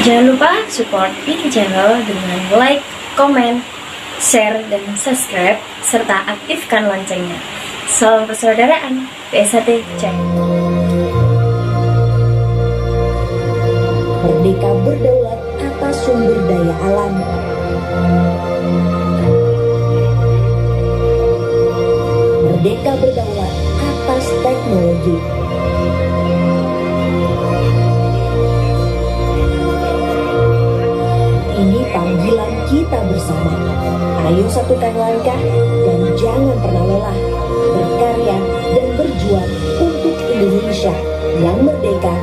Jangan lupa support Piki Channel dengan like, komen, share, dan subscribe, serta aktifkan loncengnya. Salam persaudaraan, PSAT Cek. Merdeka berdaulat atas sumber daya alam. Merdeka berdaulat atas teknologi. Ini panggilan kita bersama. Ayo satukan langkah dan jangan pernah lelah berkarya dan berjuang untuk Indonesia yang merdeka